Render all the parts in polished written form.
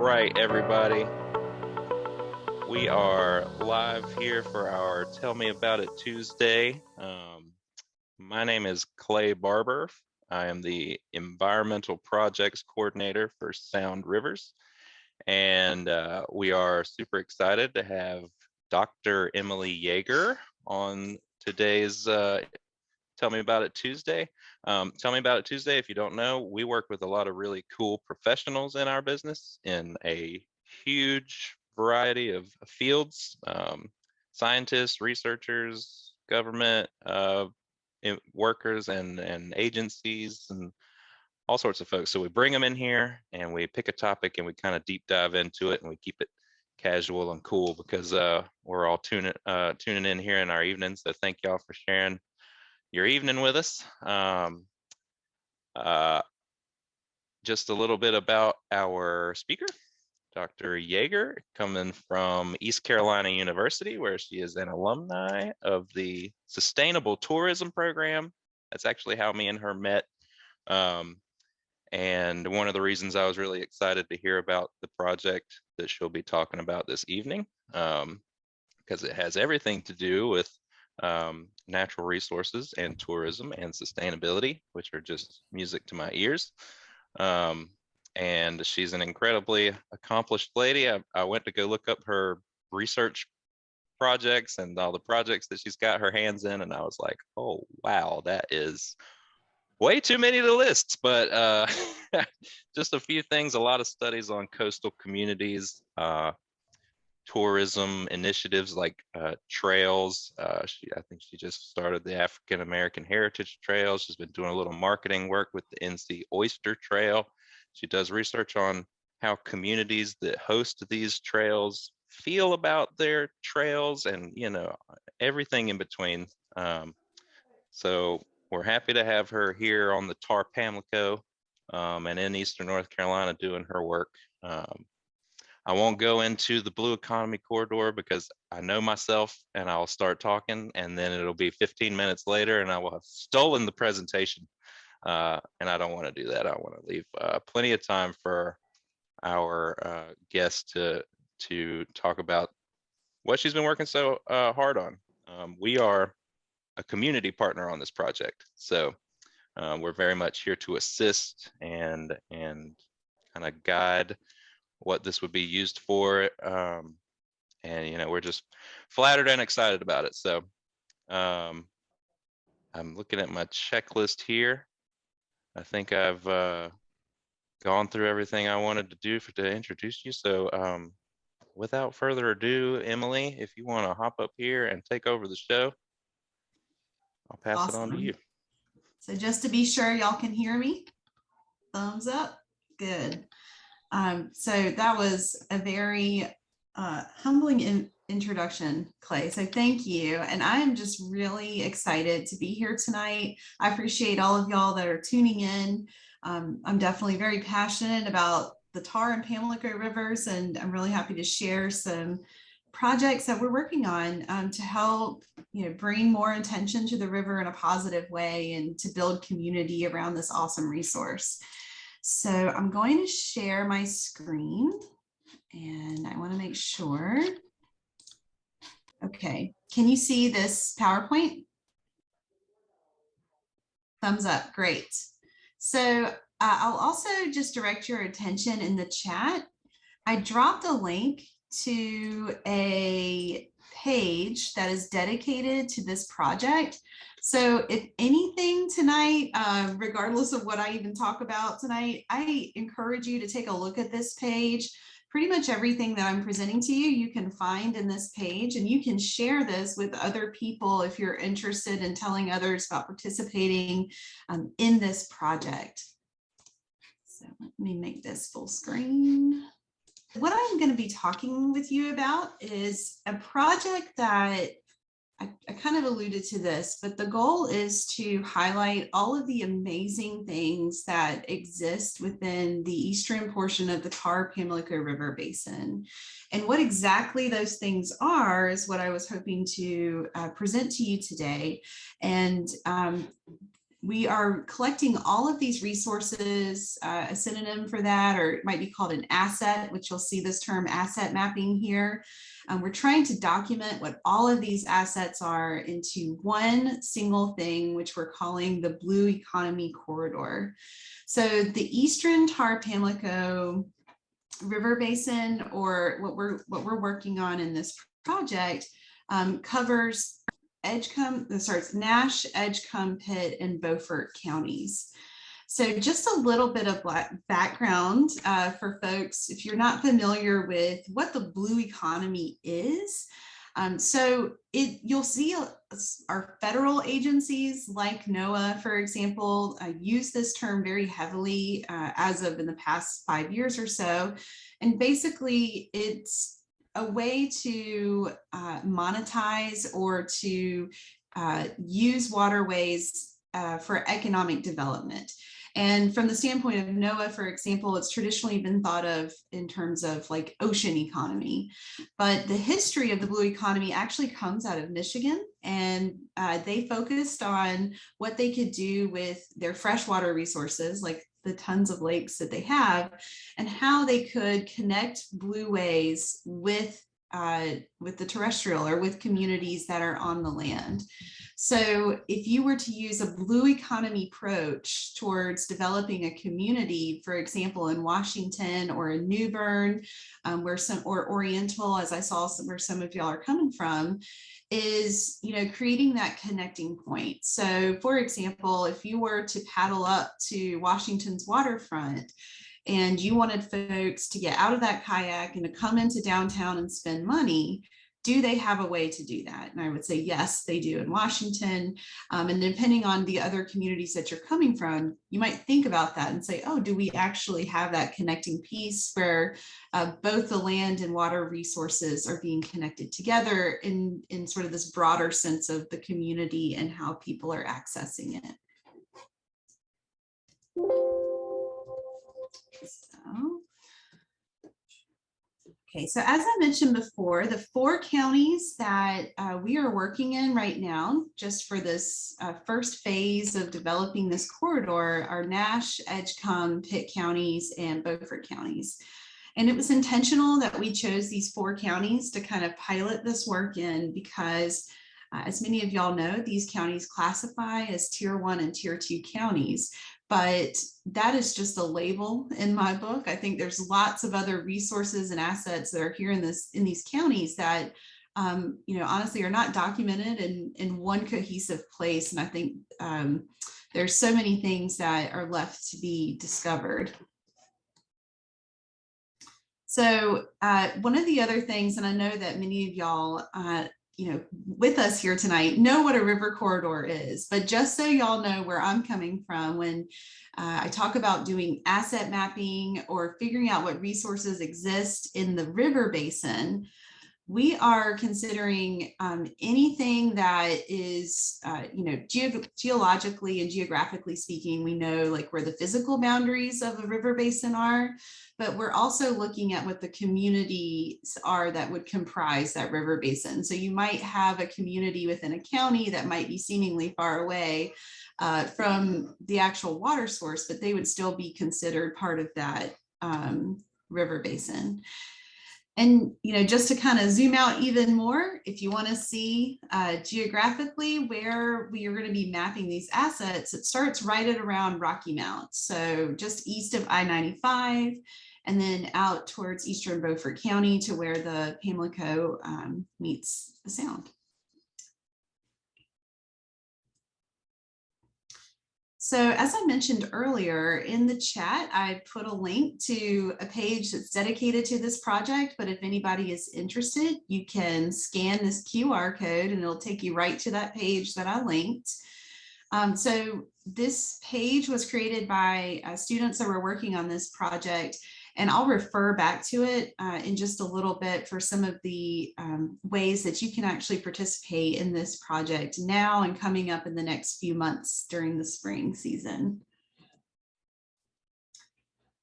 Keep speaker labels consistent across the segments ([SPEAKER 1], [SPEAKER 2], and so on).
[SPEAKER 1] right, everybody. We are live here for our Tell Me About It Tuesday. My name is Clay Barber. I am the Environmental Projects Coordinator for Sound Rivers. And we are super excited to have Dr. Emily Yeager on today's Tell Me About It Tuesday. Tell Me About It Tuesday, if you don't know, we work with a lot of really cool professionals in our business in a huge variety of fields, scientists, researchers, government workers, and agencies, and all sorts of folks. So we bring them in here and we pick a topic and we kind of deep dive into it, and we keep it casual and cool because we're all tuning in here in our evenings. So thank y'all for sharing your evening with us. Just a little bit about our speaker, Dr. Yeager, coming from East Carolina University, where she is an alumni of the Sustainable Tourism Program. That's actually how me and her met. And one of the reasons I was really excited to hear about the project that she'll be talking about this evening, because it has everything to do with natural resources and tourism and sustainability, which are just music to my ears. And she's an incredibly accomplished lady. I went to go look up her research projects and all the projects that she's got her hands in, and I was like, oh wow, that is way too many to list. But just a few things, a lot of studies on coastal communities, tourism initiatives like trails. I think she just started the African American Heritage Trail. She's been doing a little marketing work with the NC Oyster Trail. She does research on how communities that host these trails feel about their trails, and everything in between. So we're happy to have her here on the Tar Pamlico and in Eastern North Carolina doing her work. I won't go into the Blue Economy Corridor because I know myself, and I'll start talking and then it'll be 15 minutes later and I will have stolen the presentation. And I don't want to do that. I want to leave plenty of time for our guest to talk about what she's been working so hard on. We are a community partner on this project. So we're very much here to assist and kind of guide what this would be used for, and we're just flattered and excited about it. So I'm looking at my checklist here. I think I've gone through everything I wanted to do to introduce you. So without further ado, Emily, if you want to hop up here and take over the show, I'll pass it on to you.
[SPEAKER 2] So just to be sure y'all can hear me, thumbs up, good. So that was a very humbling introduction, Clay. So thank you. And I am just really excited to be here tonight. I appreciate all of y'all that are tuning in. I'm definitely very passionate about the Tar and Pamlico rivers, and I'm really happy to share some projects that we're working on to help bring more attention to the river in a positive way and to build community around this awesome resource. So I'm going to share my screen, and I want to make sure. Okay, can you see this PowerPoint? Thumbs up, great. So I'll also just direct your attention in the chat. I dropped a link to a page that is dedicated to this project. So if anything tonight, regardless of what I even talk about tonight, I encourage you to take a look at this page. Pretty much everything that I'm presenting to you, you can find in this page, and you can share this with other people if you're interested in telling others about participating in this project. So let me make this full screen. What I'm going to be talking with you about is a project that I kind of alluded to this, but the goal is to highlight all of the amazing things that exist within the eastern portion of the Tar Pamlico River Basin. And what exactly those things are is what I was hoping to present to you today. And we are collecting all of these resources. A synonym for that, or it might be called an asset, which you'll see this term asset mapping here. We're trying to document what all of these assets are into one single thing, which we're calling the Blue Economy Corridor. So the Eastern Tar-Pamlico River Basin, or what we're working on in this project, covers Nash, Edgecombe, Pitt, and Beaufort counties. So just a little bit of background for folks, if you're not familiar with what the blue economy is. You'll see our federal agencies like NOAA, for example, use this term very heavily as of in the past 5 years or so. And basically it's a way to monetize or to use waterways for economic development. And from the standpoint of NOAA, for example, it's traditionally been thought of in terms of like ocean economy. But the history of the blue economy actually comes out of Michigan, and they focused on what they could do with their freshwater resources, like the tons of lakes that they have, and how they could connect blueways with the terrestrial, or with communities that are on the land. So if you were to use a blue economy approach towards developing a community, for example, in Washington or in New Bern, or Oriental, as I saw where some of y'all are coming from, is, creating that connecting point. So for example, if you were to paddle up to Washington's waterfront, and you wanted folks to get out of that kayak and to come into downtown and spend money, do they have a way to do that? And I would say, yes, they do in Washington. And depending on the other communities that you're coming from, you might think about that and say, oh, do we actually have that connecting piece where both the land and water resources are being connected together in sort of this broader sense of the community and how people are accessing it? So as I mentioned before, the 4 counties that we are working in right now, just for this first phase of developing this corridor, are Nash, Edgecombe, Pitt counties, and Beaufort counties. And it was intentional that we chose these 4 counties to kind of pilot this work in, because as many of y'all know, these counties classify as Tier 1 and Tier 2 counties. But that is just a label in my book. I think there's lots of other resources and assets that are here in these counties that, honestly are not documented in one cohesive place. And I think there's so many things that are left to be discovered. So one of the other things, and I know that many of y'all with us here tonight know what a river corridor is, but just so y'all know where I'm coming from when I talk about doing asset mapping or figuring out what resources exist in the river basin, we are considering anything that is, geologically and geographically speaking, we know like where the physical boundaries of a river basin are, but we're also looking at what the communities are that would comprise that river basin. So you might have a community within a county that might be seemingly far away from the actual water source, but they would still be considered part of that river basin. And, just to kind of zoom out even more, if you want to see geographically where we are going to be mapping these assets, it starts right at around Rocky Mount. So just east of I-95, and then out towards Eastern Beaufort County to where the Pamlico meets the Sound. So as I mentioned earlier in the chat, I put a link to a page that's dedicated to this project, but if anybody is interested, you can scan this QR code and it'll take you right to that page that I linked. So this page was created by students that were working on this project, and I'll refer back to it in just a little bit for some of the ways that you can actually participate in this project now and coming up in the next few months during the spring season.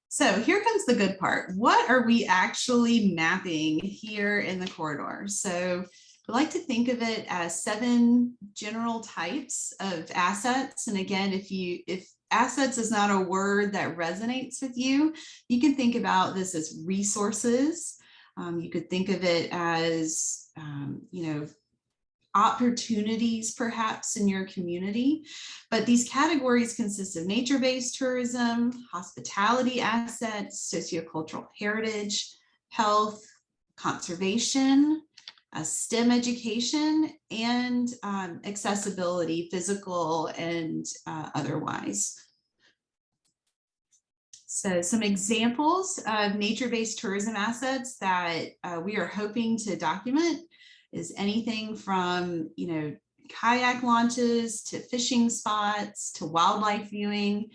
[SPEAKER 2] So here comes the good part. What are we actually mapping here in the corridor? So We like to think of it as 7 general types of assets. And again, if assets is not a word that resonates with you, you can think about this as resources. You could think of it as, opportunities perhaps in your community. But these categories consist of nature-based tourism, hospitality assets, sociocultural heritage, health, conservation, STEM education, and accessibility, physical and otherwise. So some examples of nature-based tourism assets that we are hoping to document is anything from, kayak launches to fishing spots to wildlife viewing.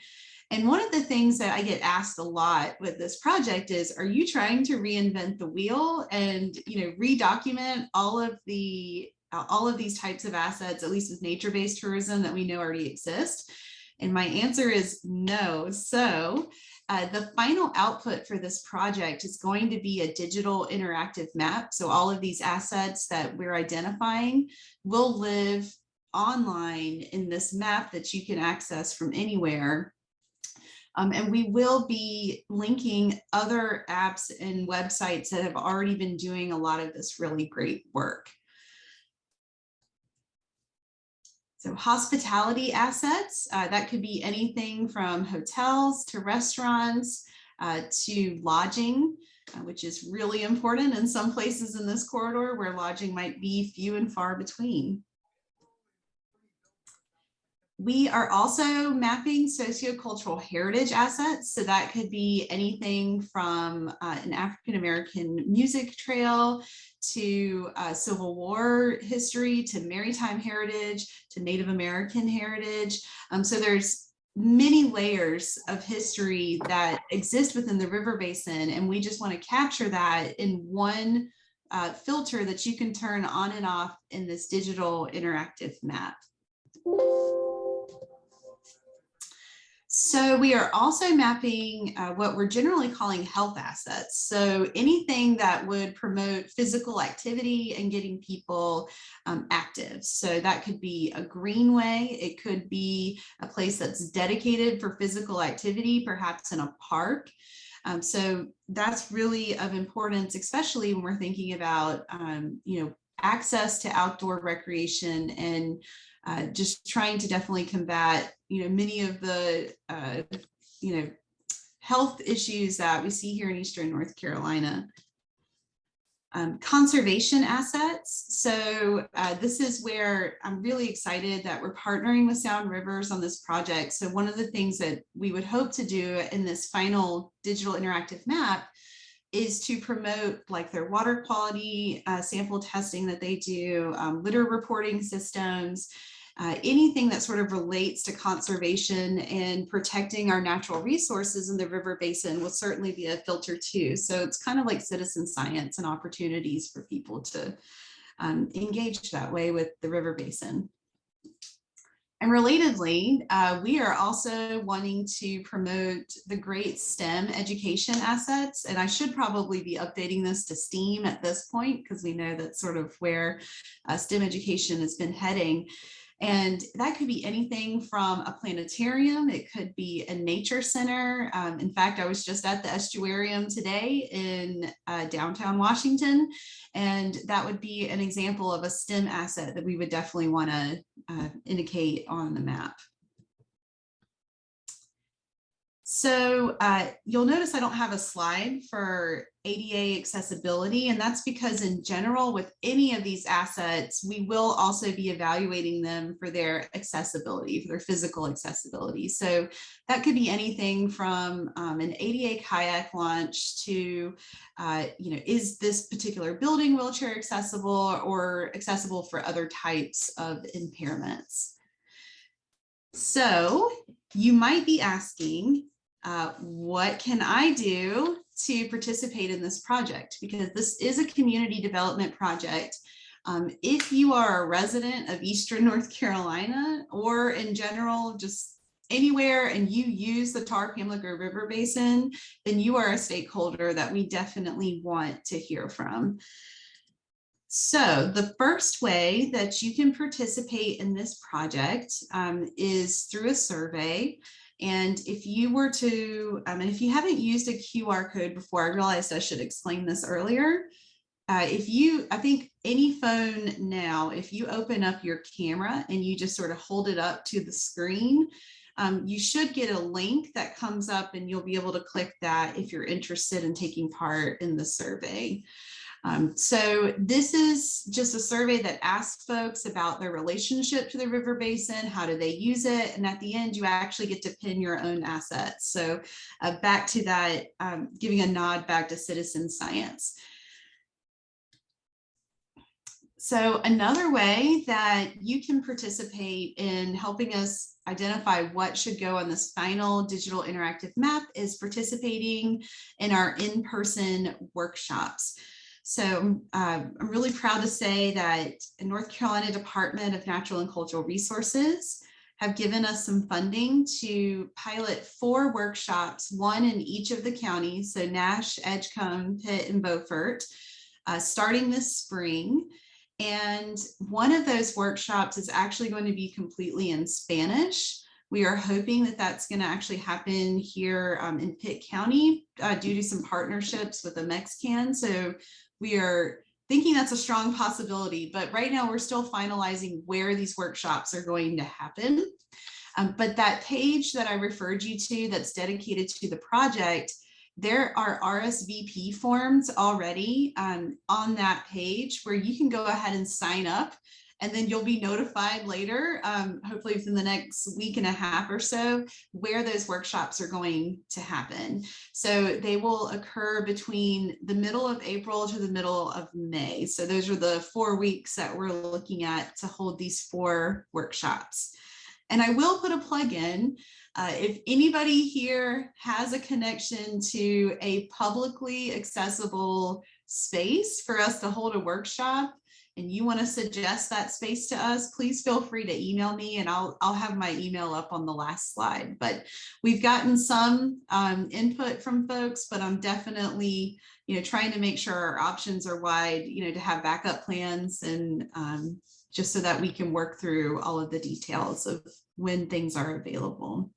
[SPEAKER 2] And one of the things that I get asked a lot with this project is, are you trying to reinvent the wheel and, redocument all of these types of assets, at least with nature-based tourism that we know already exist? And my answer is no. So the final output for this project is going to be a digital interactive map. So all of these assets that we're identifying will live online in this map that you can access from anywhere. And we will be linking other apps and websites that have already been doing a lot of this really great work. So hospitality assets, that could be anything from hotels to restaurants to lodging, which is really important in some places in this corridor where lodging might be few and far between. We are also mapping sociocultural heritage assets. So that could be anything from an African-American music trail to Civil War history, to maritime heritage, to Native American heritage. So there's many layers of history that exist within the river basin, and we just want to capture that in one filter that you can turn on and off in this digital interactive map. So we are also mapping what we're generally calling health assets. So anything that would promote physical activity and getting people active. So that could be a greenway. It could be a place that's dedicated for physical activity, perhaps in a park. So that's really of importance, especially when we're thinking about, access to outdoor recreation and just trying to definitely combat, many of the, health issues that we see here in Eastern North Carolina. Conservation assets. So this is where I'm really excited that we're partnering with Sound Rivers on this project. So one of the things that we would hope to do in this final digital interactive map is to promote like their water quality sample testing that they do, litter reporting systems, anything that sort of relates to conservation and protecting our natural resources in the river basin will certainly be a filter too. So it's kind of like citizen science and opportunities for people to engage that way with the river basin. And relatedly, we are also wanting to promote the great STEM education assets. And I should probably be updating this to STEAM at this point, because we know that's sort of where STEM education has been heading. And that could be anything from a planetarium. It could be a nature center. In fact, I was just at the estuarium today in downtown Washington, and that would be an example of a STEM asset that we would definitely want to indicate on the map. So you'll notice I don't have a slide for ADA accessibility, and that's because in general with any of these assets, we will also be evaluating them for their accessibility, for their physical accessibility. So that could be anything from an ADA kayak launch to, is this particular building wheelchair accessible or accessible for other types of impairments? So you might be asking, what can I do to participate in this project? Because this is a community development project. If you are a resident of Eastern North Carolina or in general, just anywhere, and you use the Tar-Pamlico River Basin, then you are a stakeholder that we definitely want to hear from. So the first way that you can participate in this project is through a survey. And if you were to, and if you haven't used a QR code before, I realized I should explain this earlier. I think any phone now, if you open up your camera and you just sort of hold it up to the screen, you should get a link that comes up and you'll be able to click that if you're interested in taking part in the survey. So this is just a survey that asks folks about their relationship to the river basin, how do they use it, and at the end you actually get to pin your own assets. So back to that, giving a nod back to citizen science. So another way that you can participate in helping us identify what should go on this final digital interactive map is participating in our in-person workshops. So I'm really proud to say that the North Carolina Department of Natural and Cultural Resources have given us some funding to pilot 4 workshops, 1 in each of the counties, so Nash, Edgecombe, Pitt, and Beaufort, starting this spring. And one of those workshops is actually going to be completely in Spanish. We are hoping that that's going to actually happen here in Pitt County due to some partnerships with the Mexican. So we are thinking that's a strong possibility, but right now we're still finalizing where these workshops are going to happen. But that page that I referred you to that's dedicated to the project, there are RSVP forms already on that page where you can go ahead and sign up, and then you'll be notified later, hopefully within the next week and a half or so, where those workshops are going to happen. So they will occur between the middle of April to the middle of May. So those are the 4 weeks that we're looking at to hold these 4 workshops. And I will put a plug in. If anybody here has a connection to a publicly accessible space for us to hold a workshop, and you want to suggest that space to us, please feel free to email me, and I'll have my email up on the last slide. But we've gotten some input from folks, but I'm definitely, trying to make sure our options are wide, to have backup plans, and just so that we can work through all of the details of when things are available.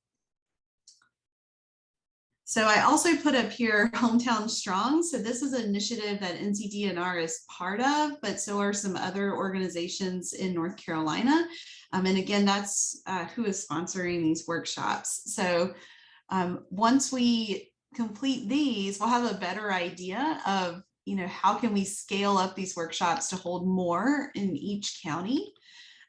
[SPEAKER 2] So I also put up here Hometown Strong. So this is an initiative that NCDNR is part of, but so are some other organizations in North Carolina. And again, that's who is sponsoring these workshops. So once we complete these, we'll have a better idea of, how can we scale up these workshops to hold more in each county.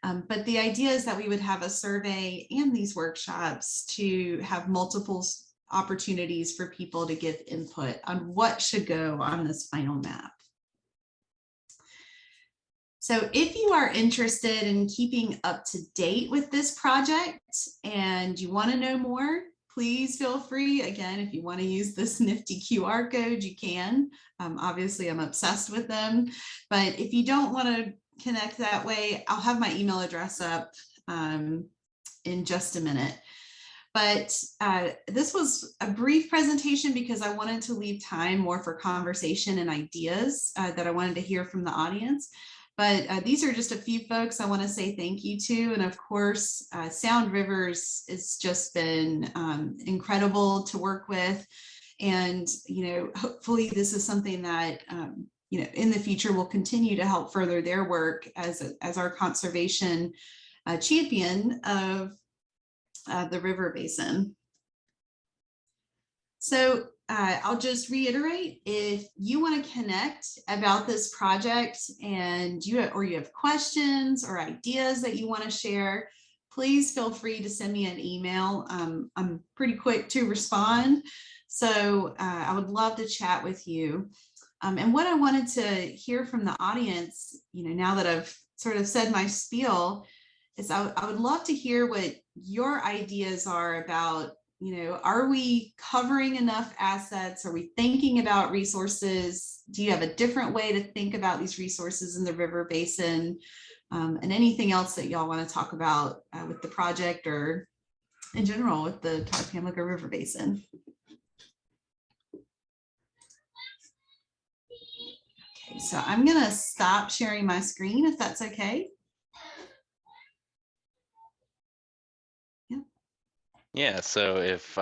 [SPEAKER 2] But the idea is that we would have a survey and these workshops to have multiple opportunities for people to give input on what should go on this final map. So if you are interested in keeping up to date with this project and you want to know more, please feel free. Again, if you want to use this nifty QR code, you can. Obviously, I'm obsessed with them. But if you don't want to connect that way, I'll have my email address up in just a minute. But this was a brief presentation because I wanted to leave time more for conversation and ideas that I wanted to hear from the audience. But these are just a few folks I want to say thank you to. And of course, Sound Rivers has just been incredible to work with. And, hopefully this is something that, in the future will continue to help further their work as our conservation champion of the river basin. So I'll just reiterate, if you want to connect about this project and you have questions or ideas that you want to share, please feel free to send me an email. I'm pretty quick to respond. So I would love to chat with you. And what I wanted to hear from the audience, now that I've sort of said my spiel, is I would love to hear what your ideas are about, are we covering enough assets? Are we thinking about resources? Do you have a different way to think about these resources in the river basin? And anything else that y'all want to talk about with the project or in general with the Tarpamlica River Basin? Okay, So I'm going to stop sharing my screen if that's okay.
[SPEAKER 1] Yeah, so if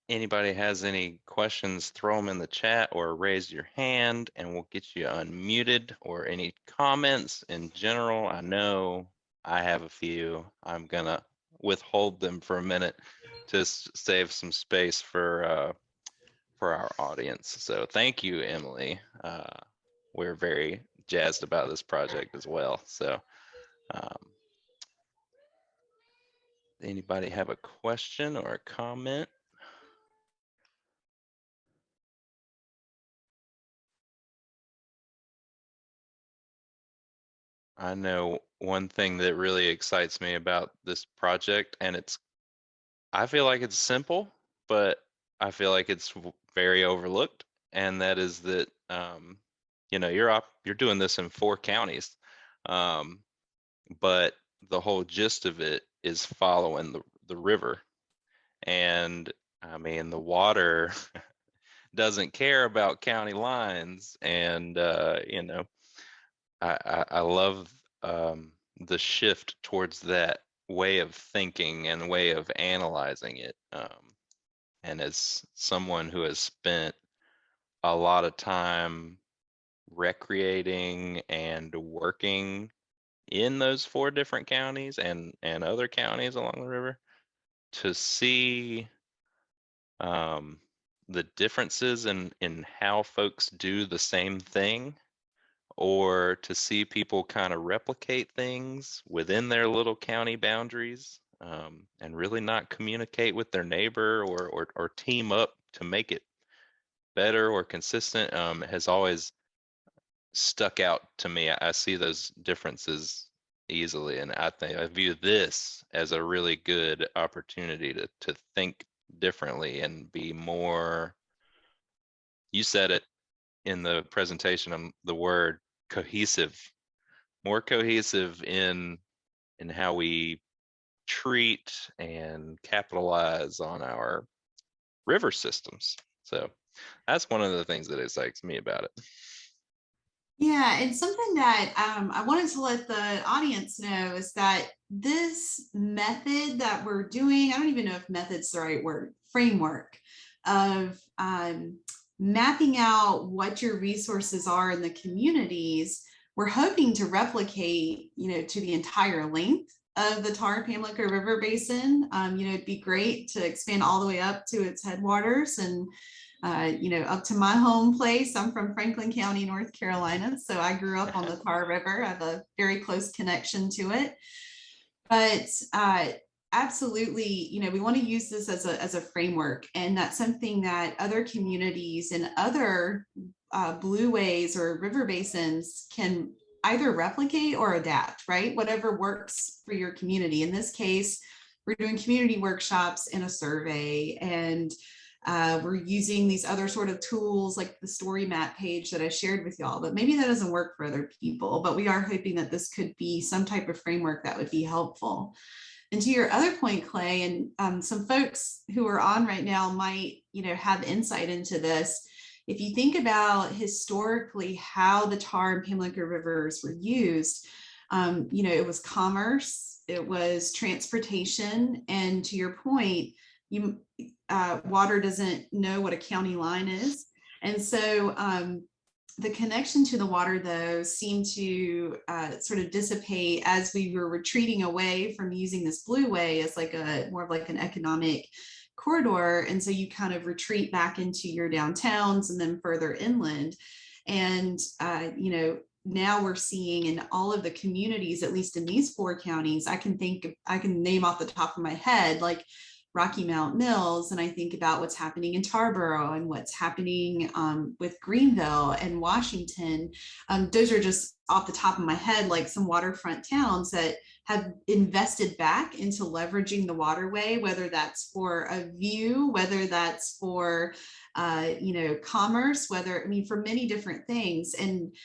[SPEAKER 1] anybody has any questions, throw them in the chat or raise your hand and we'll get you unmuted, or any comments in general. I know I have a few. I'm gonna withhold them for a minute to save some space for our audience. So thank you, Emily. We're very jazzed about this project as well. So um, anybody have a question or a comment? I know one thing that really excites me about this project, and I feel like it's simple, but I feel like it's very overlooked, and that is that, you're doing this in 4 counties, um, but the whole gist of it is following the river. And I mean, the water doesn't care about county lines, and I love the shift towards that way of thinking and way of analyzing it. And as someone who has spent a lot of time recreating and working in those 4 different counties and other counties along the river, to see the differences in how folks do the same thing, or to see people kind of replicate things within their little county boundaries, and really not communicate with their neighbor or team up to make it better or consistent, has always stuck out to me. I see those differences easily, and I view this as a really good opportunity to think differently and be more, you said it in the presentation, the word cohesive, more cohesive in how we treat and capitalize on our river systems. So that's one of the things that excites me about it.
[SPEAKER 2] Yeah, and something that I wanted to let the audience know is that this method that we're doing, I don't even know if method's the right word, framework of mapping out what your resources are in the communities, we're hoping to replicate, to the entire length of the Tar Pamlico River Basin. It'd be great to expand all the way up to its headwaters and up to my home place. I'm from Franklin County, North Carolina. So I grew up on the Tar River. I have a very close connection to it. But absolutely, we want to use this as a framework. And that's something that other communities and other blueways or river basins can either replicate or adapt, right? Whatever works for your community. In this case, we're doing community workshops and a survey, and we're using these other sort of tools like the story map page that I shared with y'all, but maybe that doesn't work for other people. But we are hoping that this could be some type of framework that would be helpful. And to your other point, Clay, and some folks who are on right now might, have insight into this. If you think about historically how the Tar and Pamlico rivers were used, it was commerce, it was transportation, and to your point, water doesn't know what a county line is. And so the connection to the water, though, seemed to sort of dissipate as we were retreating away from using this blue way as like more of like an economic corridor. And so you kind of retreat back into your downtowns and then further inland. And, now we're seeing in all of the communities, at least in these 4 counties, I can name off the top of my head, like Rocky Mount Mills, and I think about what's happening in Tarboro and what's happening with Greenville and Washington. Those are just off the top of my head, like some waterfront towns that have invested back into leveraging the waterway, whether that's for a view, whether that's for commerce, for many different things. And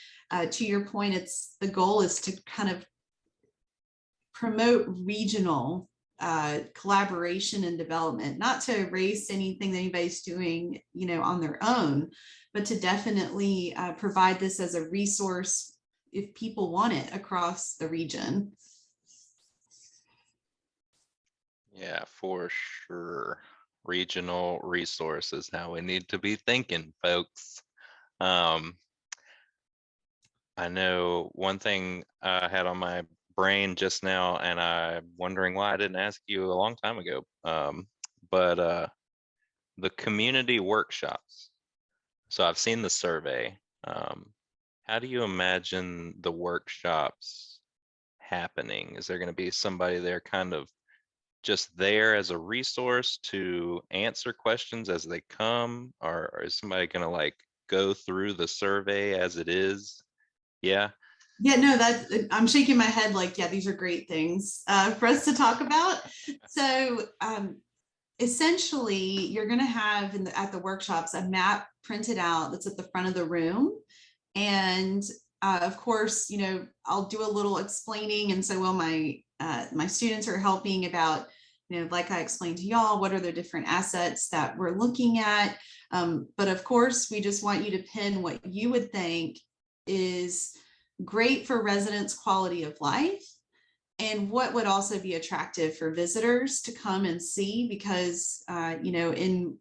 [SPEAKER 2] to your point, the goal is to kind of promote regional collaboration and development, not to erase anything that anybody's doing, on their own, but to definitely provide this as a resource if people want it across the region.
[SPEAKER 1] Yeah, for sure. Regional resources, how we need to be thinking, folks. I know one thing I had on my brain just now, and I'm wondering why I didn't ask you a long time ago. But the community workshops. So I've seen the survey. How do you imagine the workshops happening? Is there going to be somebody there kind of just there as a resource to answer questions as they come, or is somebody going to like go through the survey as it is? Yeah.
[SPEAKER 2] Yeah, no, I'm shaking my head like, yeah, these are great things for us to talk about. So essentially, you're going to have at the workshops a map printed out that's at the front of the room. And of course, I'll do a little explaining, and so will my students are helping about, like I explained to y'all, what are the different assets that we're looking at. But of course, we just want you to pin what you would think is great for residents' quality of life, and what would also be attractive for visitors to come and see, because in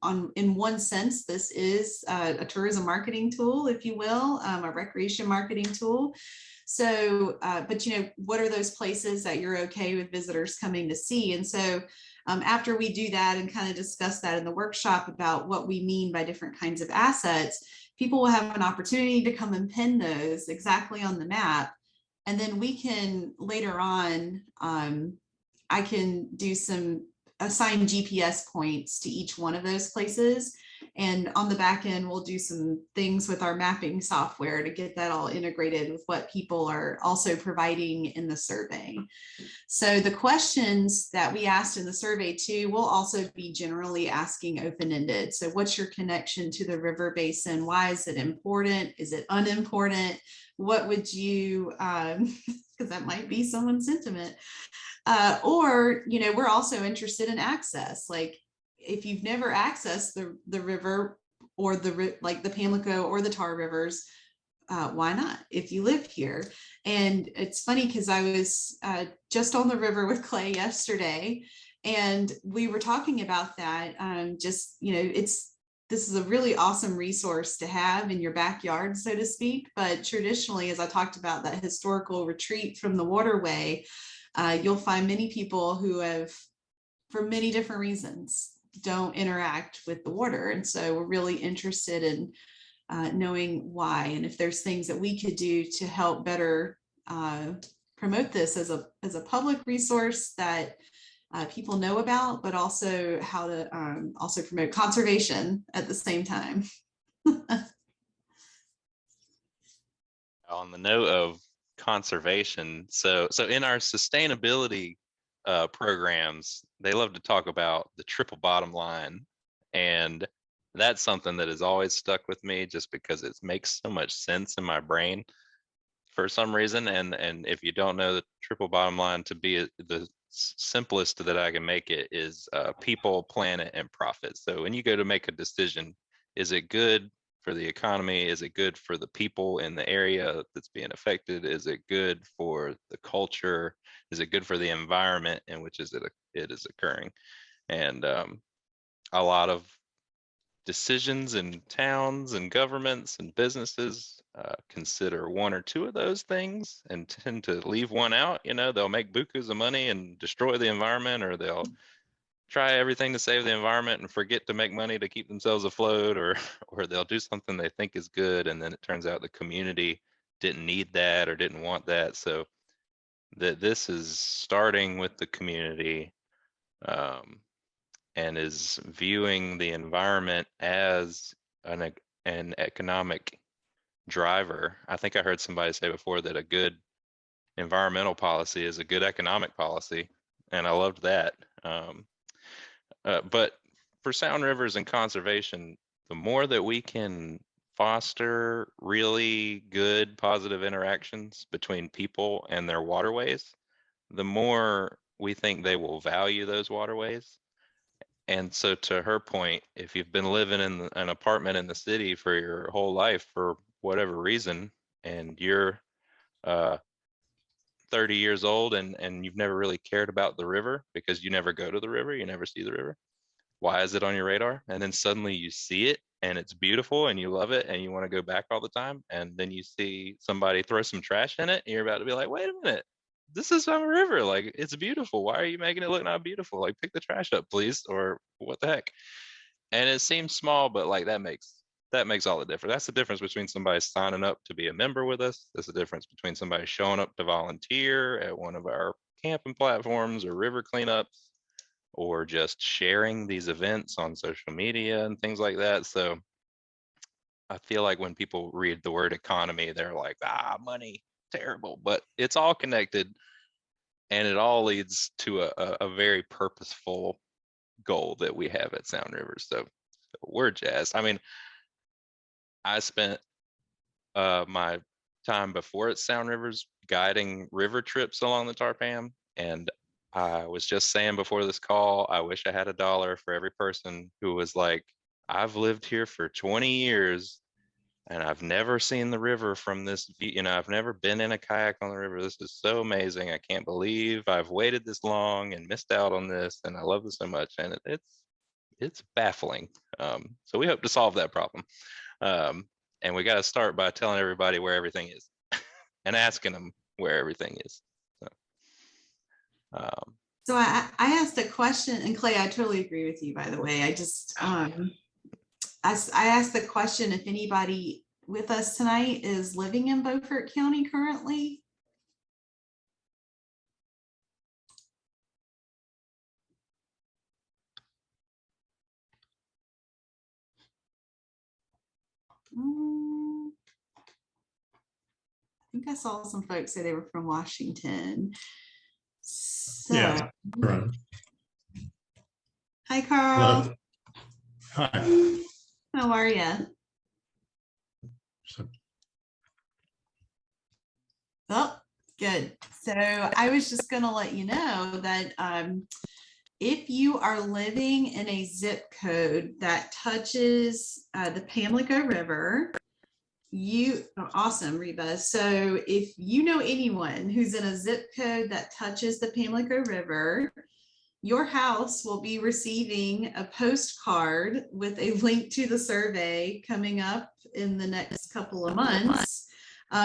[SPEAKER 2] one sense, this is a tourism marketing tool, if you will, a recreation marketing tool. So, but what are those places that you're okay with visitors coming to see? And so after we do that and kind of discuss that in the workshop about what we mean by different kinds of assets, people will have an opportunity to come and pin those exactly on the map. And then we can later on, I can do some assign GPS points to each one of those places. And on the back end, we'll do some things with our mapping software to get that all integrated with what people are also providing in the survey. So the questions that we asked in the survey too, we'll also be generally asking open-ended. So what's your connection to the river basin? Why is it important? Is it unimportant? What would you, because that might be someone's sentiment. Or, we're also interested in access. Like if you've never accessed the river or like the Pamlico or the Tar Rivers, why not if you live here? And it's funny because I was just on the river with Clay yesterday, and we were talking about that. This is a really awesome resource to have in your backyard, so to speak. But traditionally, as I talked about that historical retreat from the waterway, you'll find many people who have, for many different reasons, don't interact with the water. And so we're really interested in knowing why, and if there's things that we could do to help better promote this as a public resource that people know about, but also how to also promote conservation at the same time.
[SPEAKER 1] On the note of conservation, so in our sustainability programs, they love to talk about the triple bottom line, and that's something that has always stuck with me just because it makes so much sense in my brain for some reason. And if you don't know, the triple bottom line, to be the simplest that I can make it, is people, planet, and profit. So when you go to make a decision, is it good for the economy? Is it good for the people in the area that's being affected? Is it good for the culture? Is it good for the environment in which it is occurring? And a lot of decisions in towns and governments and businesses consider one or two of those things and tend to leave one out. They'll make bukus of money and destroy the environment, or they'll try everything to save the environment and forget to make money to keep themselves afloat, or they'll do something they think is good, and then it turns out the community didn't need that or didn't want that. So this is starting with the community, and is viewing the environment as an economic driver. I think I heard somebody say before that a good environmental policy is a good economic policy, and I loved that. But for sound rivers and conservation, the more that we can foster really good positive interactions between people and their waterways, the more we think they will value those waterways. And so to her point, if you've been living in an apartment in the city for your whole life for whatever reason, and you're 30 years old and you've never really cared about the river because you never go to the river, you never see the river, why is it on your radar? And then suddenly you see it and it's beautiful and you love it and you want to go back all the time. And then you see somebody throw some trash in it and you're about to be like, wait a minute, this is my river. Like, it's beautiful. Why are you making it look not beautiful? Like, pick the trash up, please. Or what the heck? And it seems small, but like that makes all the difference. That's the difference between somebody signing up to be a member with us. That's the difference between somebody showing up to volunteer at one of our camping platforms or river cleanups, or just sharing these events on social media and things like that. So I feel like when people read the word economy, they're like, money, terrible, but it's all connected and it all leads to a very purposeful goal that we have at Sound Rivers. So we're jazzed. I mean, I spent my time before at Sound Rivers guiding river trips along the Tarpam, and I was just saying before this call, I wish I had $1 for every person who was like, I've lived here for 20 years and I've never seen the river from this view. You know, I've never been in a kayak on the river. This is so amazing. I can't believe I've waited this long and missed out on this. And I love this so much. And it's baffling. So we hope to solve that problem. And we got to start by telling everybody where everything is and asking them where everything is.
[SPEAKER 2] So I asked a question, and Clay, I totally agree with you, by the way. I just, I asked the question if anybody with us tonight is living in Beaufort County currently. I think I saw some folks say they were from Washington. So,
[SPEAKER 3] yeah, right.
[SPEAKER 2] Hi, Carl.
[SPEAKER 3] Hello. Hi.
[SPEAKER 2] How are you? Oh, good. So I was just going to let you know that if you are living in a zip code that touches the Pamlico River, awesome, Reba. So if you know anyone who's in a zip code that touches the Pamlico River, your house will be receiving a postcard with a link to the survey coming up in the next couple of months,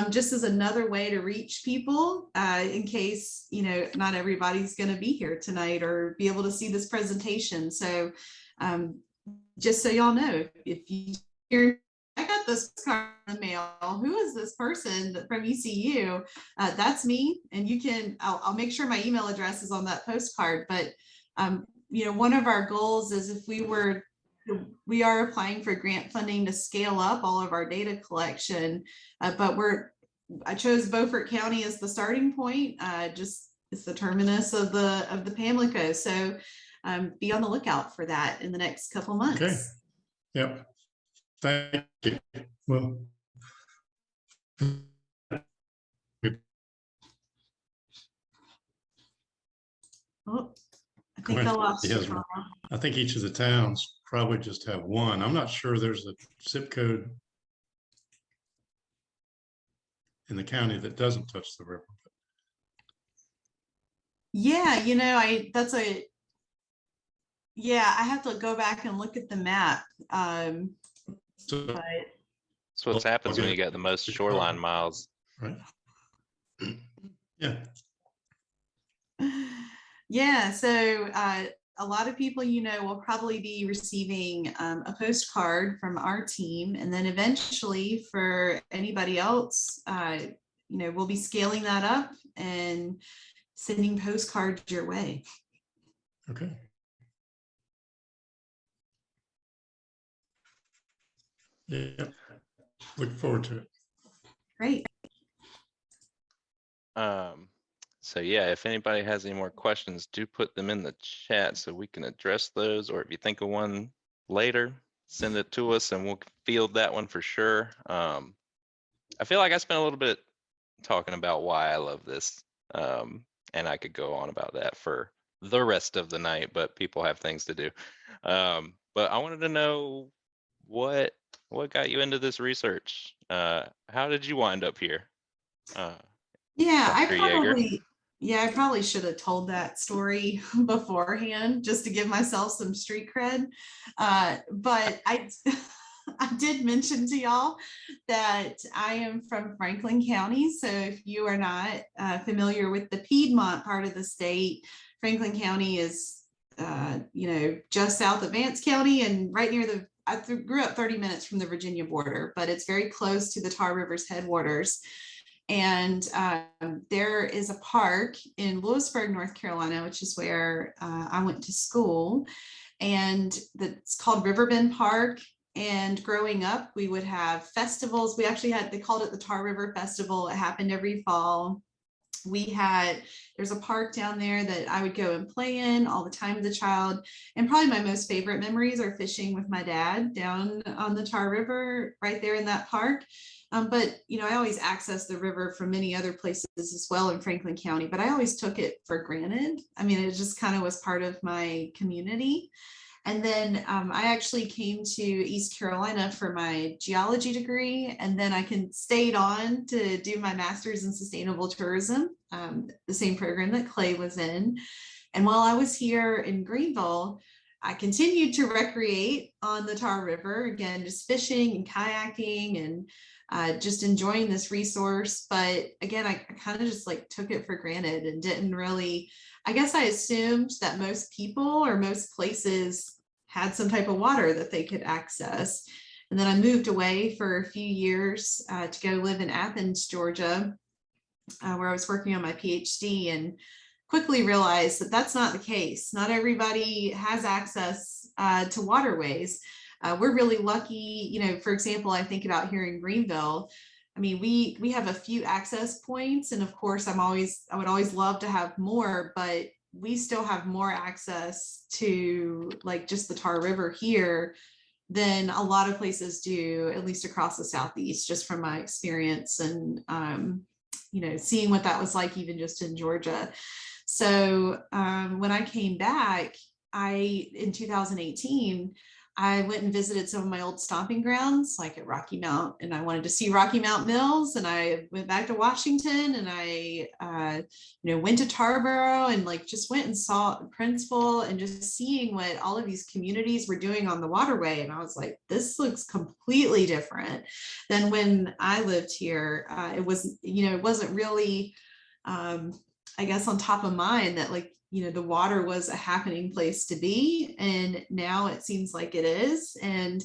[SPEAKER 2] just as another way to reach people in case, you know, not everybody's going to be here tonight or be able to see this presentation. So just so y'all know, if you hear, I got this card in the mail, who is this person from ECU? That's me. And you can, I'll make sure my email address is on that postcard. But, you know, one of our goals is if we are applying for grant funding to scale up all of our data collection, but I chose Beaufort County as the starting point, just it's the terminus of the Pamlico. So be on the lookout for that in the next couple months.
[SPEAKER 3] Okay. Yep. Thank you. Well,
[SPEAKER 2] oh, I think I lost you.
[SPEAKER 3] I think each of the towns probably just have one. I'm not sure there's a zip code in the county that doesn't touch the river.
[SPEAKER 2] Yeah, you know, yeah, I have to go back and look at the map.
[SPEAKER 3] So,
[SPEAKER 2] But
[SPEAKER 1] that's what happens when you get the most shoreline miles.
[SPEAKER 3] Right. Yeah.
[SPEAKER 2] Yeah, so a lot of people, you know, will probably be receiving a postcard from our team, and then eventually for anybody else, you know, we'll be scaling that up and sending postcards your way.
[SPEAKER 3] Okay. Yeah. Look forward to it.
[SPEAKER 2] Great.
[SPEAKER 1] So yeah, if anybody has any more questions, do put them in the chat so we can address those, or if you think of one later, send it to us and we'll field that one for sure. I feel like I spent a little bit talking about why I love this. And I could go on about that for the rest of the night, but people have things to do. But I wanted to know what got you into this research? How did you wind up here?
[SPEAKER 2] Yeah,
[SPEAKER 1] Dr. Yeager.
[SPEAKER 2] I probably should have told that story beforehand just to give myself some street cred. But I, I did mention to y'all that I am from Franklin County. So if you are not familiar with the Piedmont part of the state, Franklin County is, just south of Vance County and right near I grew up 30 minutes from the Virginia border, but it's very close to the Tar River's headwaters. And there is a park in Lewisburg, North Carolina, which is where I went to school. And it's called Riverbend Park. And growing up, we would have festivals. We actually they called it the Tar River Festival. It happened every fall. There's a park down there that I would go and play in all the time as a child. And probably my most favorite memories are fishing with my dad down on the Tar River right there in that park. But, I always accessed the river from many other places as well in Franklin County, but I always took it for granted. I mean, it just kind of was part of my community. And then I actually came to East Carolina for my geology degree, and then I stayed on to do my master's in sustainable tourism, the same program that Clay was in. And while I was here in Greenville, I continued to recreate on the Tar River, again, just fishing and kayaking and just enjoying this resource. But again, I kind of just took it for granted and didn't really, I guess I assumed that most people or most places had some type of water that they could access. And then I moved away for a few years to go live in Athens, Georgia, where I was working on my PhD, and quickly realized that that's not the case. Not everybody has access to waterways. We're really lucky, for example, I think about here in Greenville. I mean, we have a few access points, and of course, I would always love to have more, but we still have more access to just the Tar River here than a lot of places do, at least across the Southeast, just from my experience and seeing what that was like even just in Georgia. So when I came back, in 2018, I went and visited some of my old stomping grounds, like at Rocky Mount, and I wanted to see Rocky Mount Mills. And I went back to Washington, and I, went to Tarboro, and just went and saw Princeville, and just seeing what all of these communities were doing on the waterway. And I was like, this looks completely different than when I lived here. It wasn't really, I guess, on top of mind that the water was a happening place to be. And now it seems like it is. And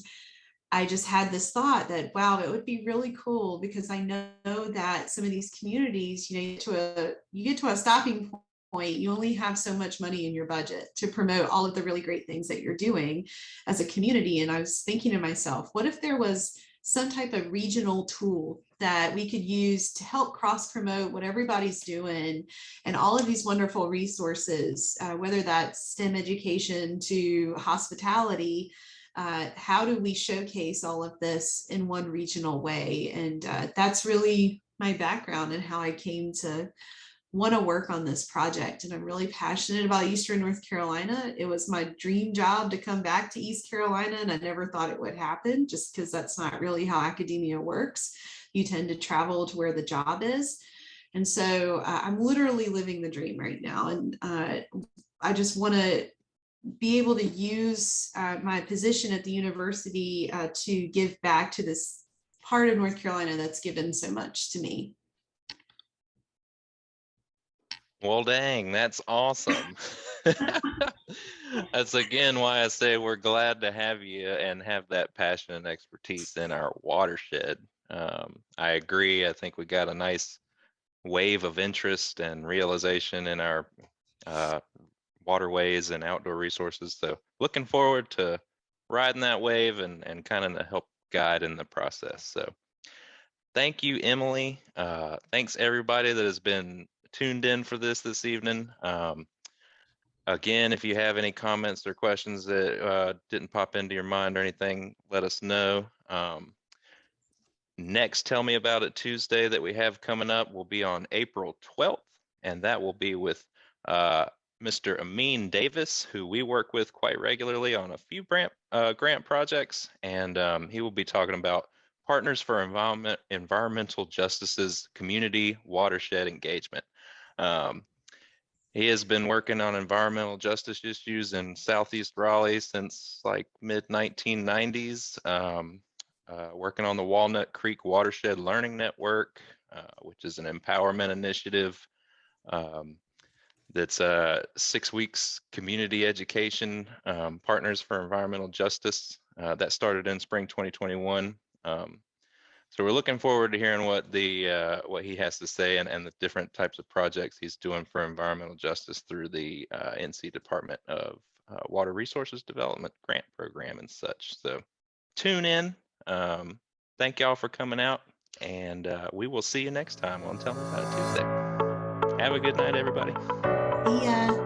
[SPEAKER 2] I just had this thought that, wow, it would be really cool, because I know that some of these communities, you get to a stopping point, you only have so much money in your budget to promote all of the really great things that you're doing as a community. And I was thinking to myself, what if there was some type of regional tool that we could use to help cross promote what everybody's doing and all of these wonderful resources, whether that's STEM education to hospitality. How do we showcase all of this in one regional way? And that's really my background and how I came to want to work on this project. And I'm really passionate about Eastern North Carolina. It was my dream job to come back to East Carolina, and I never thought it would happen, just because that's not really how academia works. You tend to travel to where the job is. And so I'm literally living the dream right now. And I just want to be able to use my position at the university to give back to this part of North Carolina that's given so much to me.
[SPEAKER 1] Well, dang, that's awesome. That's again why I say we're glad to have you and have that passion and expertise in our watershed. I agree. I think we got a nice wave of interest and realization in our waterways and outdoor resources. So looking forward to riding that wave and kind of help guide in the process. So thank you, Emily. Thanks everybody that has been tuned in for this evening. Again, if you have any comments or questions that didn't pop into your mind or anything, let us know. Next Tell Me About It Tuesday that we have coming up will be on April 12th. and that will be with Mr. Amin Davis, who we work with quite regularly on a few grant projects, and he will be talking about Partners for Environmental Justice's community watershed engagement. He has been working on environmental justice issues in Southeast Raleigh since like mid-1990s, working on the Walnut Creek Watershed Learning Network, which is an empowerment initiative that's 6 weeks community education, Partners for Environmental Justice. That started in spring 2021. So we're looking forward to hearing what he has to say and the different types of projects he's doing for environmental justice through the NC Department of Water Resources Development grant program and such. So tune in. Thank y'all for coming out, and we will see you next time on Tell Me About It Tuesday. Have a good night, everybody.
[SPEAKER 2] Yeah.